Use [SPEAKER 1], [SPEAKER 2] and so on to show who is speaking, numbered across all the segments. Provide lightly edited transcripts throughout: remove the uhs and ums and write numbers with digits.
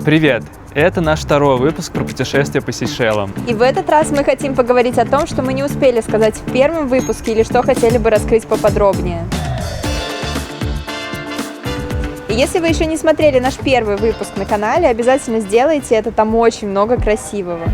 [SPEAKER 1] Привет! Это наш второй выпуск про путешествия по Сейшелам.
[SPEAKER 2] И в этот раз мы хотим поговорить о том, что мы не успели сказать в первом выпуске или что хотели бы раскрыть поподробнее. И если вы еще не смотрели наш первый выпуск на канале, обязательно сделайте это, там очень много красивого.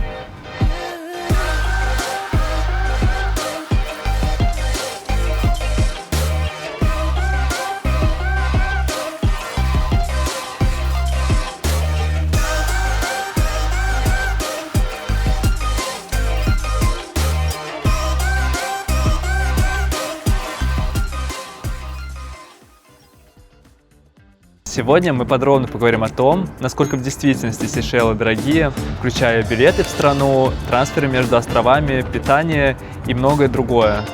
[SPEAKER 1] Сегодня мы подробно поговорим о том, насколько в действительности Сейшелы дорогие, включая билеты в страну, трансферы между островами, питание и многое другое.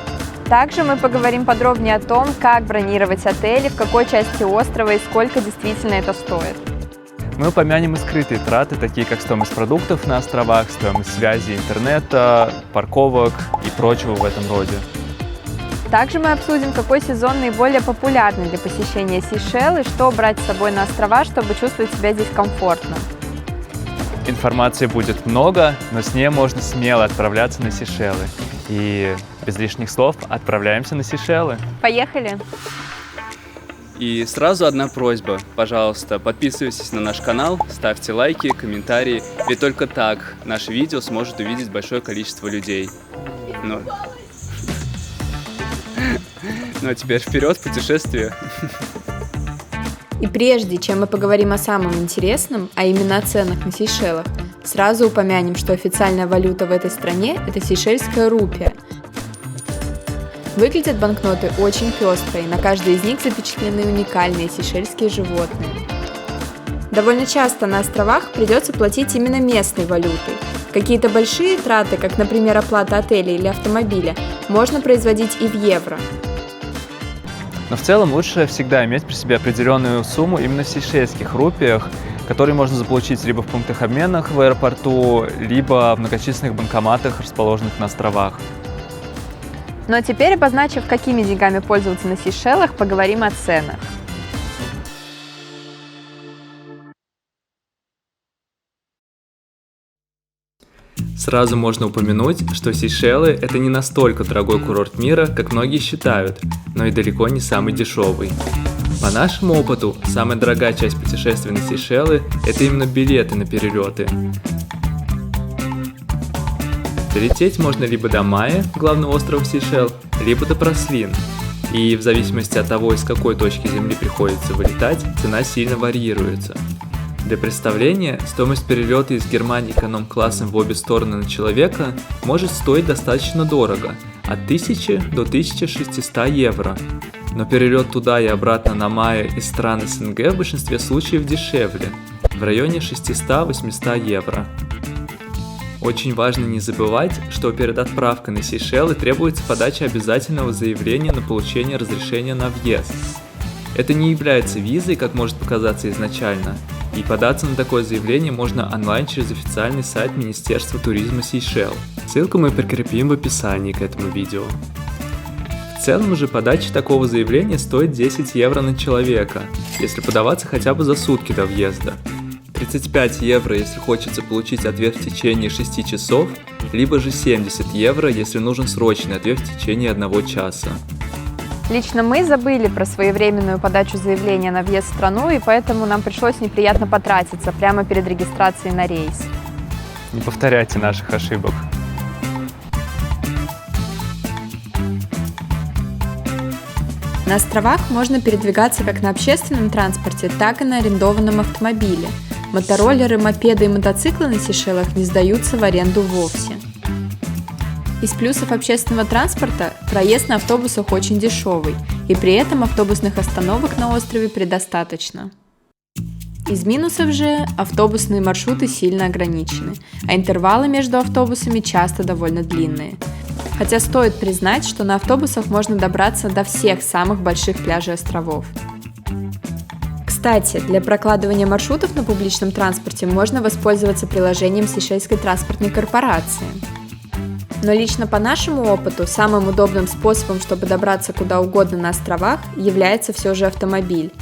[SPEAKER 2] Также мы поговорим подробнее о том, как бронировать отели, в какой части острова и сколько действительно это стоит.
[SPEAKER 1] Мы упомянем и скрытые траты, такие как стоимость продуктов на островах, стоимость связи, интернета, парковок и прочего в этом роде.
[SPEAKER 2] Также мы обсудим, какой сезон наиболее популярный для посещения Сейшел и что брать с собой на острова, чтобы чувствовать себя здесь комфортно.
[SPEAKER 1] Информации будет много, но с ней можно смело отправляться на Сейшелы. И без лишних слов отправляемся на Сейшелы.
[SPEAKER 2] Поехали!
[SPEAKER 3] И сразу одна просьба, пожалуйста, подписывайтесь на наш канал, ставьте лайки, комментарии, ведь только так наше видео сможет увидеть большое количество людей. Ну а теперь вперед в путешествие!
[SPEAKER 2] И прежде чем мы поговорим о самом интересном, а именно о ценах на Сейшелах, сразу упомянем, что официальная валюта в этой стране – это сейшельская рупия. Выглядят банкноты очень пестро, и на каждой из них запечатлены уникальные сейшельские животные. Довольно часто на островах придется платить именно местной валютой. Какие-то большие траты, как, например, оплата отеля или автомобиля, можно производить и в евро.
[SPEAKER 1] Но в целом лучше всегда иметь при себе определенную сумму именно в сейшельских рупиях, которые можно заполучить либо в пунктах обмена в аэропорту, либо в многочисленных банкоматах, расположенных на островах.
[SPEAKER 2] Ну а теперь, обозначив, какими деньгами пользоваться на Сейшелах, поговорим о ценах.
[SPEAKER 1] Сразу можно упомянуть, что Сейшелы – это не настолько дорогой курорт мира, как многие считают, но и далеко не самый дешевый. По нашему опыту, самая дорогая часть путешествий на Сейшелы – это именно билеты на перелеты. Долететь можно либо до Майе, главного острова Сейшел, либо до Праслин. И в зависимости от того, из какой точки Земли приходится вылетать, цена сильно варьируется. Для представления, стоимость перелета из Германии эконом-классом в обе стороны на человека может стоить достаточно дорого – от 1000 до 1600 евро. Но перелет туда и обратно на Майе из стран СНГ в большинстве случаев дешевле – в районе 600-800 евро. Очень важно не забывать, что перед отправкой на Сейшелы требуется подача обязательного заявления на получение разрешения на въезд. Это не является визой, как может показаться изначально, и податься на такое заявление можно онлайн через официальный сайт Министерства туризма Сейшел. Ссылку мы прикрепим в описании к этому видео. В целом же подача такого заявления стоит 10 евро на человека, если подаваться хотя бы за сутки до въезда. 35 евро, если хочется получить ответ в течение 6 часов, либо же 70 евро, если нужен срочный ответ в течение 1 часа.
[SPEAKER 2] Лично мы забыли про своевременную подачу заявления на въезд в страну, и поэтому нам пришлось неприятно потратиться прямо перед регистрацией на рейс.
[SPEAKER 1] Не повторяйте наших ошибок.
[SPEAKER 2] На островах можно передвигаться как на общественном транспорте, так и на арендованном автомобиле. Мотороллеры, мопеды и мотоциклы на Сейшелах не сдаются в аренду вовсе. Из плюсов общественного транспорта проезд на автобусах очень дешевый, и при этом автобусных остановок на острове предостаточно. Из минусов же автобусные маршруты сильно ограничены, а интервалы между автобусами часто довольно длинные. Хотя стоит признать, что на автобусах можно добраться до всех самых больших пляжей островов. Кстати, для прокладывания маршрутов на публичном транспорте можно воспользоваться приложением Сейшельской транспортной корпорации. Но лично по нашему опыту самым удобным способом, чтобы добраться куда угодно на островах, является все же автомобиль.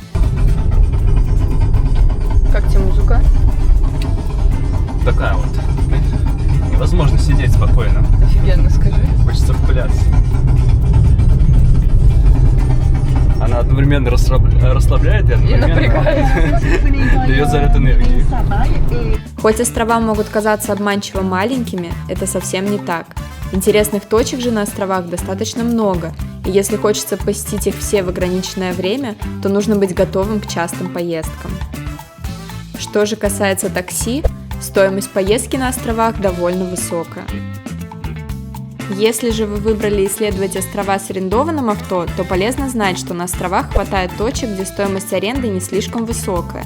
[SPEAKER 2] Как тебе музыка?
[SPEAKER 1] такая вот. Невозможно сидеть спокойно.
[SPEAKER 4] Офигенно, скажи.
[SPEAKER 1] Хочется впыляться. Она одновременно расслабляет и одновременно
[SPEAKER 4] напрягает.
[SPEAKER 1] дает заряд энергии.
[SPEAKER 2] Хоть острова могут казаться обманчиво маленькими, это совсем не так. Интересных точек же на островах достаточно много, и если хочется посетить их все в ограниченное время, то нужно быть готовым к частым поездкам. Что же касается такси, стоимость поездки на островах довольно высокая. Если же вы выбрали исследовать острова с арендованным авто, то полезно знать, что на островах хватает точек, где стоимость аренды не слишком высокая.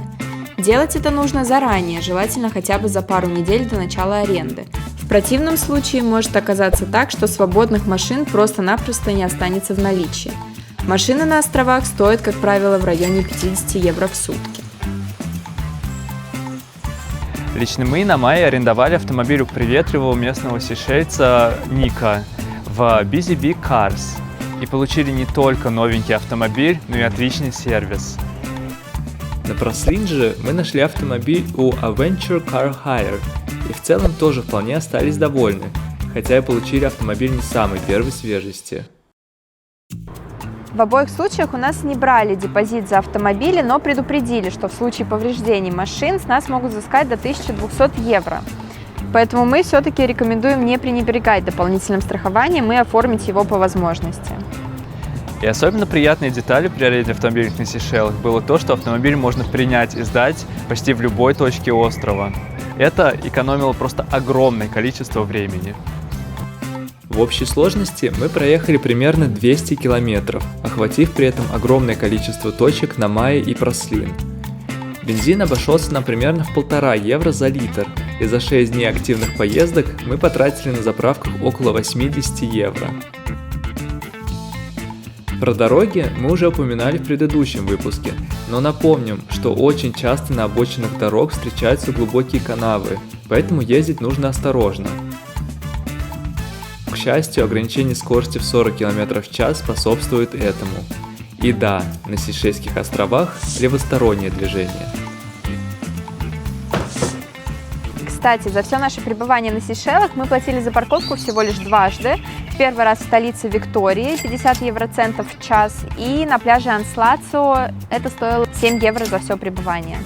[SPEAKER 2] Делать это нужно заранее, желательно хотя бы за пару недель до начала аренды. В противном случае может оказаться так, что свободных машин просто-напросто не останется в наличии. Машины на островах стоят, как правило, в районе 50 евро в сутки.
[SPEAKER 1] Лично мы на мае арендовали автомобиль у приветливого местного сейшельца Ника в Busy Bee Cars и получили не только новенький автомобиль, но и отличный сервис. На Прослин же мы нашли автомобиль у Adventure Car Hire и в целом тоже вполне остались довольны, хотя и получили автомобиль не самой первой свежести.
[SPEAKER 2] В обоих случаях у нас не брали депозит за автомобили, но предупредили, что в случае повреждений машин с нас могут взыскать до 1200 евро. Поэтому мы все-таки рекомендуем не пренебрегать дополнительным страхованием и оформить его по возможности.
[SPEAKER 1] И особенно приятной деталью при аренде автомобилей на Сейшелах было то, что автомобиль можно принять и сдать почти в любой точке острова. Это экономило просто огромное количество времени. В общей сложности мы проехали примерно 200 километров, охватив при этом огромное количество точек на Мае и Прослин. Бензин обошелся нам примерно в 1,5 евро за литр, и за 6 дней активных поездок мы потратили на заправках около 80 евро. Про дороги мы уже упоминали в предыдущем выпуске, но напомним, что очень часто на обочинах дорог встречаются глубокие канавы, поэтому ездить нужно осторожно. К счастью, ограничение скорости в 40 км в час способствует этому. И да, на Сейшельских островах левостороннее движение.
[SPEAKER 2] Кстати, за все наше пребывание на Сейшелах мы платили за парковку всего лишь дважды. Первый раз в столице Виктории, 50 евроцентов в час, и на пляже Анслацо это стоило 7 евро за все пребывание.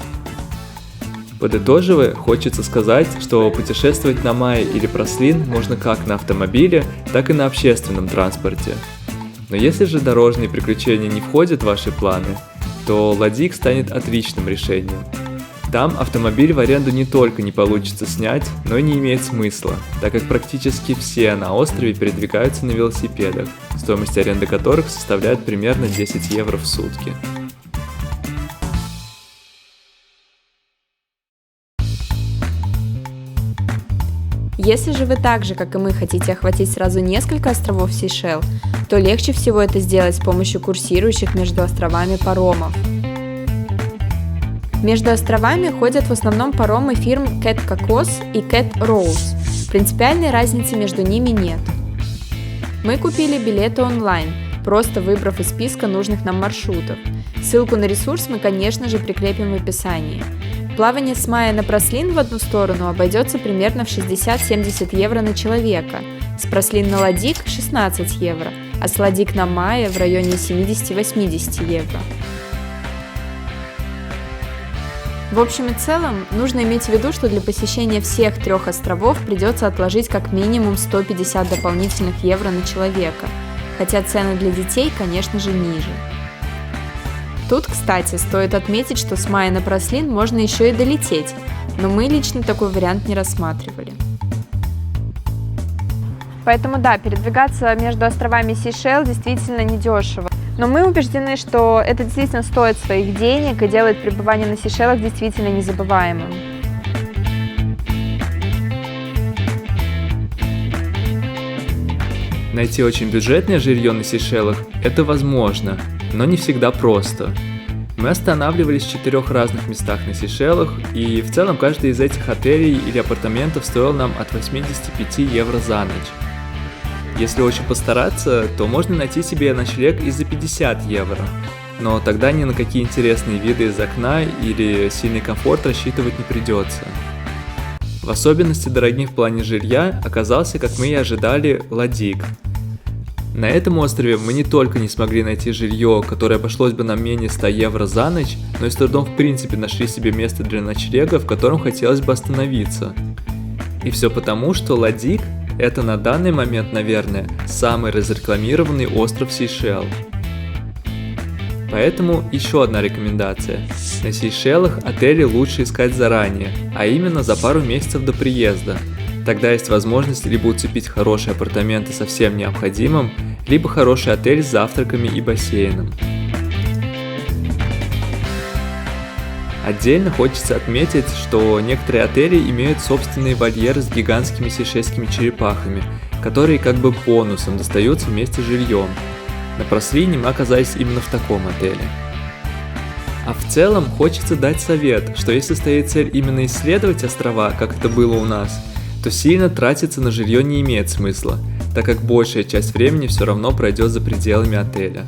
[SPEAKER 1] Подытоживая, хочется сказать, что путешествовать на Мае или Прослин можно как на автомобиле, так и на общественном транспорте. Но если же дорожные приключения не входят в ваши планы, то Ладик станет отличным решением. Там автомобиль в аренду не только не получится снять, но и не имеет смысла, так как практически все на острове передвигаются на велосипедах, стоимость аренды которых составляет примерно 10 евро в сутки.
[SPEAKER 2] Если же вы так же, как и мы, хотите охватить сразу несколько островов Сейшел, то легче всего это сделать с помощью курсирующих между островами паромов. Между островами ходят в основном паромы фирм Cat Cocos и Cat Rose. Принципиальной разницы между ними нет. Мы купили билеты онлайн, просто выбрав из списка нужных нам маршрутов. Ссылку на ресурс мы, конечно же, прикрепим в описании. Плавание с Мая на Прослин в одну сторону обойдется примерно в 60-70 евро на человека, с Прослин на Ладик 16 евро, а с Ладик на Мая в районе 70-80 евро. В общем и целом, нужно иметь в виду, что для посещения всех 3 островов придется отложить как минимум 150 дополнительных евро на человека, хотя цены для детей, конечно же, ниже. Тут, кстати, стоит отметить, что с Мая на Прослин можно еще и долететь, но мы лично такой вариант не рассматривали. Поэтому да, передвигаться между островами Сейшел действительно недешево. Но мы убеждены, что это действительно стоит своих денег и делает пребывание на Сейшелах действительно незабываемым.
[SPEAKER 1] Найти очень бюджетное жилье на Сейшелах – это возможно, но не всегда просто. Мы останавливались в 4 разных местах на Сейшелах, и в целом каждый из этих отелей или апартаментов стоил нам от 85 евро за ночь. Если очень постараться, то можно найти себе ночлег и за 50 евро, но тогда ни на какие интересные виды из окна или сильный комфорт рассчитывать не придется. В особенности дорогим в плане жилья оказался, как мы и ожидали, Ладиг. На этом острове мы не только не смогли найти жилье, которое обошлось бы нам менее 100 евро за ночь, но и с трудом в принципе нашли себе место для ночлега, в котором хотелось бы остановиться. И все потому, что Ладиг – это на данный момент, наверное, самый разрекламированный остров Сейшел. Поэтому еще одна рекомендация. На Сейшелах отели лучше искать заранее, а именно за пару месяцев до приезда. Тогда есть возможность либо уцепить хорошие апартаменты со всем необходимым, либо хороший отель с завтраками и бассейном. Отдельно хочется отметить, что некоторые отели имеют собственные вольеры с гигантскими сейшельскими черепахами, которые как бы бонусом достаются вместе с жильем. На Праслине мы оказались именно в таком отеле. А в целом хочется дать совет, что если стоит цель именно исследовать острова, как это было у нас, то сильно тратиться на жилье не имеет смысла, так как большая часть времени все равно пройдет за пределами отеля.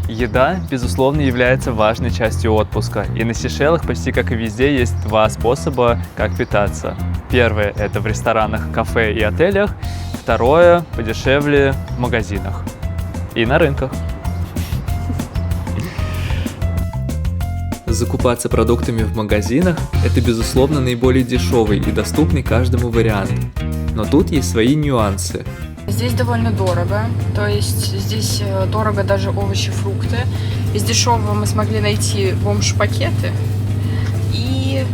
[SPEAKER 1] Еда, безусловно, является важной частью отпуска, и на Сейшелах почти как и везде есть два способа, как питаться. Первое – это в ресторанах, кафе и отелях, второе – подешевле в магазинах и на рынках. Закупаться продуктами в магазинах – это, безусловно, наиболее дешевый и доступный каждому вариант. Но тут есть свои нюансы.
[SPEAKER 2] Здесь довольно дорого, то есть здесь дорого даже овощи, фрукты. Из дешевого мы смогли найти бомж-пакеты и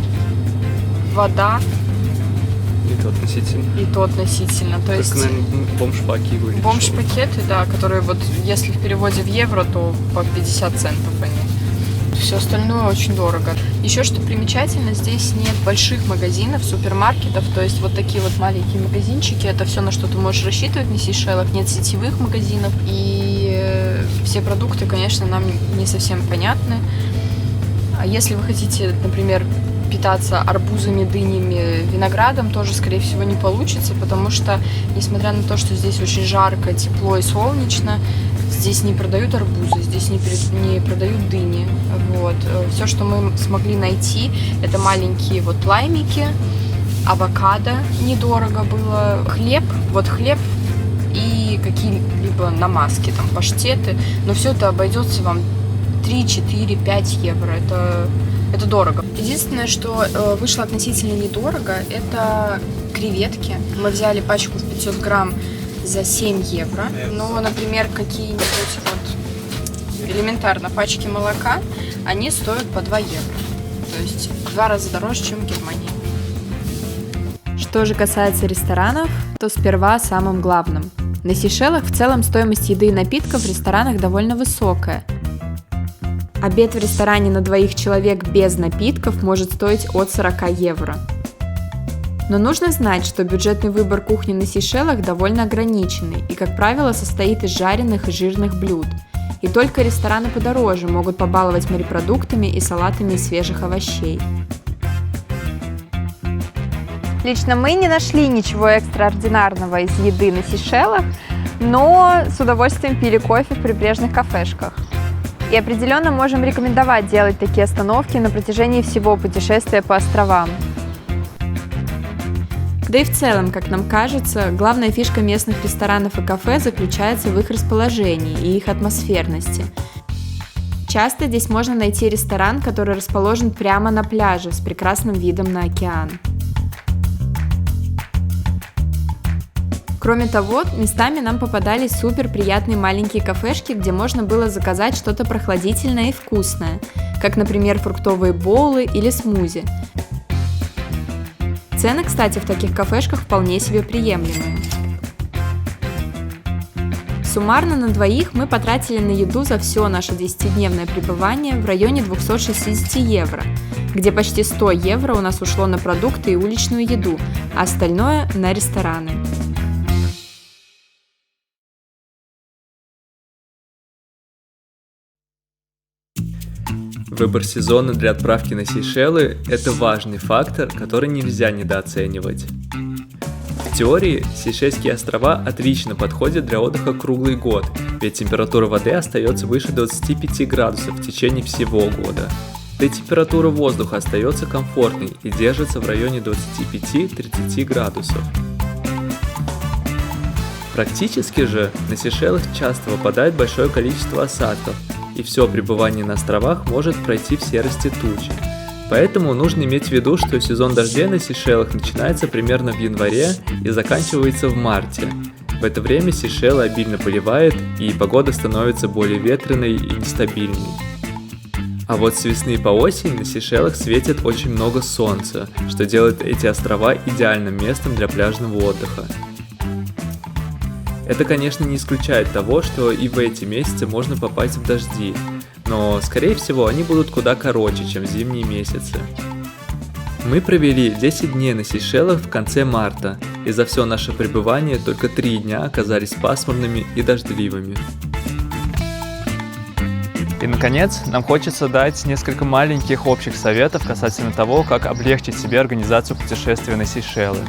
[SPEAKER 2] вода.
[SPEAKER 3] И то относительно.
[SPEAKER 2] И то относительно. То есть,
[SPEAKER 3] наверное, бомж-паки были.
[SPEAKER 2] Бомж-пакеты, да, которые вот если в переводе в евро, то по 50 центов они. Все остальное очень дорого. Еще что примечательно, здесь нет больших магазинов, супермаркетов, то есть вот такие вот маленькие магазинчики, это все, на что ты можешь рассчитывать на Сейшелах, нет сетевых магазинов, и все продукты, конечно, нам не совсем понятны. А если вы хотите, например, питаться арбузами, дынями, виноградом, тоже, скорее всего, не получится, потому что, несмотря на то, что здесь очень жарко, тепло и солнечно, здесь не продают арбузы, здесь не продают дыни. Вот. Все, что мы смогли найти, это маленькие вот лаймики, авокадо недорого было, хлеб и какие-либо намазки, там, паштеты, но все это обойдется вам 3, 4, 5 евро. Это дорого. Единственное, что вышло относительно недорого, это креветки. Мы взяли пачку в 500 грамм за 7 евро. Но, например, какие-нибудь вот элементарно пачки молока, они стоят по 2 евро. То есть в 2 раза дороже, чем в Германии. Что же касается ресторанов, то сперва о самом главном. На Сейшелах в целом стоимость еды и напитков в ресторанах довольно высокая. Обед в ресторане на 2 человек без напитков может стоить от 40 евро. Но нужно знать, что бюджетный выбор кухни на Сейшелах довольно ограниченный и, как правило, состоит из жареных и жирных блюд. И только рестораны подороже могут побаловать морепродуктами и салатами из свежих овощей. Лично мы не нашли ничего экстраординарного из еды на Сейшелах, но с удовольствием пили кофе в прибрежных кафешках. И определенно можем рекомендовать делать такие остановки на протяжении всего путешествия по островам. Да и в целом, как нам кажется, главная фишка местных ресторанов и кафе заключается в их расположении и их атмосферности. Часто здесь можно найти ресторан, который расположен прямо на пляже с прекрасным видом на океан. Кроме того, местами нам попадались супер приятные маленькие кафешки, где можно было заказать что-то прохладительное и вкусное, как, например, фруктовые боулы или смузи. Цены, кстати, в таких кафешках вполне себе приемлемые. Суммарно на 2 мы потратили на еду за все наше 10-дневное пребывание в районе 260 евро, где почти 100 евро у нас ушло на продукты и уличную еду, а остальное на рестораны.
[SPEAKER 1] Выбор сезона для отправки на Сейшелы – это важный фактор, который нельзя недооценивать. В теории Сейшельские острова отлично подходят для отдыха круглый год, ведь температура воды остается выше 25 градусов в течение всего года. Да и температура воздуха остается комфортной и держится в районе 25-30 градусов. Практически же на Сейшелах часто выпадает большое количество осадков, и все пребывание на островах может пройти в серости тучи. Поэтому нужно иметь в виду, что сезон дождей на Сейшелах начинается примерно в январе и заканчивается в марте. В это время Сейшелы обильно поливает, и погода становится более ветреной и нестабильной. А вот с весны по осень на Сейшелах светит очень много солнца, что делает эти острова идеальным местом для пляжного отдыха. Это, конечно, не исключает того, что и в эти месяцы можно попасть в дожди, но, скорее всего, они будут куда короче, чем зимние месяцы. Мы провели 10 дней на Сейшелах в конце марта, и за все наше пребывание только 3 дня оказались пасмурными и дождливыми. И, наконец, нам хочется дать несколько маленьких общих советов касательно того, как облегчить себе организацию путешествия на Сейшелы.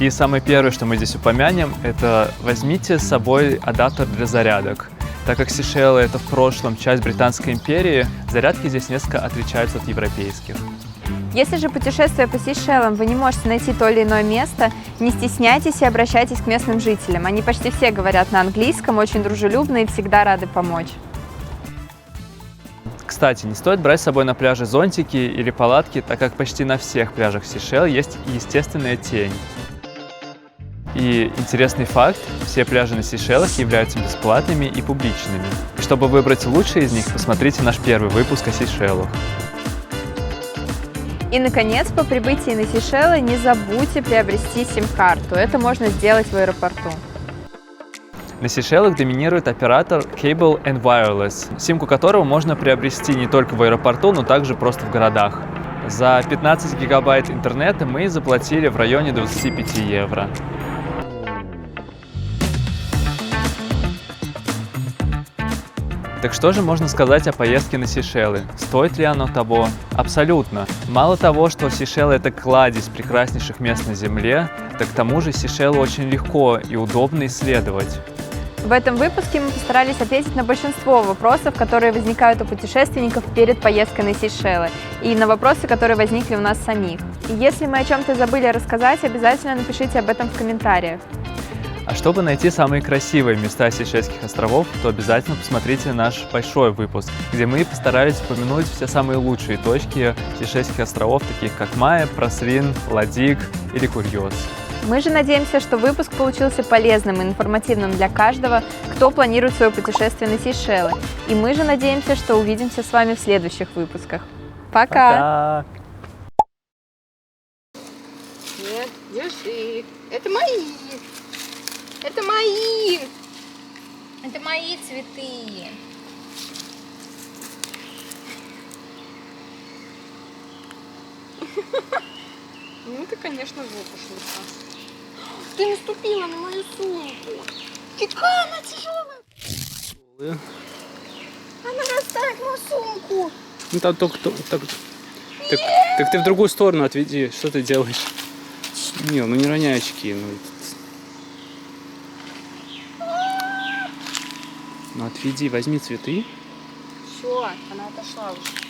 [SPEAKER 1] И самое первое, что мы здесь упомянем, это возьмите с собой адаптер для зарядок. Так как Сейшелы — это в прошлом часть Британской империи, зарядки здесь несколько отличаются от европейских.
[SPEAKER 2] Если же, путешествуя по Сейшелам, вы не можете найти то или иное место, не стесняйтесь и обращайтесь к местным жителям. Они почти все говорят на английском, очень дружелюбны и всегда рады помочь.
[SPEAKER 1] Кстати, не стоит брать с собой на пляже зонтики или палатки, так как почти на всех пляжах Сейшел есть естественная тень. И интересный факт, все пляжи на Сейшелах являются бесплатными и публичными. И чтобы выбрать лучшие из них, посмотрите наш первый выпуск о Сейшелах.
[SPEAKER 2] И, наконец, по прибытии на Сейшелы не забудьте приобрести сим-карту. Это можно сделать в аэропорту.
[SPEAKER 1] На Сейшелах доминирует оператор Cable & Wireless, симку которого можно приобрести не только в аэропорту, но также просто в городах. За 15 гигабайт интернета мы заплатили в районе 25 евро. Так что же можно сказать о поездке на Сейшелы? Стоит ли оно того? Абсолютно. Мало того, что Сейшелы — это кладезь прекраснейших мест на Земле, так к тому же Сейшелы очень легко и удобно исследовать.
[SPEAKER 2] В этом выпуске мы постарались ответить на большинство вопросов, которые возникают у путешественников перед поездкой на Сейшелы, и на вопросы, которые возникли у нас самих. И если мы о чем-то забыли рассказать, обязательно напишите об этом в комментариях.
[SPEAKER 1] А чтобы найти самые красивые места Сейшельских островов, то обязательно посмотрите наш большой выпуск, где мы постарались упомянуть все самые лучшие точки Сейшельских островов, таких как Майя, Праслин, Ладиг или Курьез.
[SPEAKER 2] Мы же надеемся, что выпуск получился полезным и информативным для каждого, кто планирует свое путешествие на Сейшелы. И мы же надеемся, что увидимся с вами в следующих выпусках. Пока!
[SPEAKER 5] Нет, держи. Это мои. Это мои. Это мои цветы. Ну ты, конечно, жопушница. Ты наступила на мою сумку. Какая она тяжелая. Она растает мою сумку.
[SPEAKER 3] Ну там только так ты в другую сторону отведи. Что ты делаешь? Не, ну не роняй очки. Ну отведи, возьми цветы.
[SPEAKER 5] Все, она отошла уже.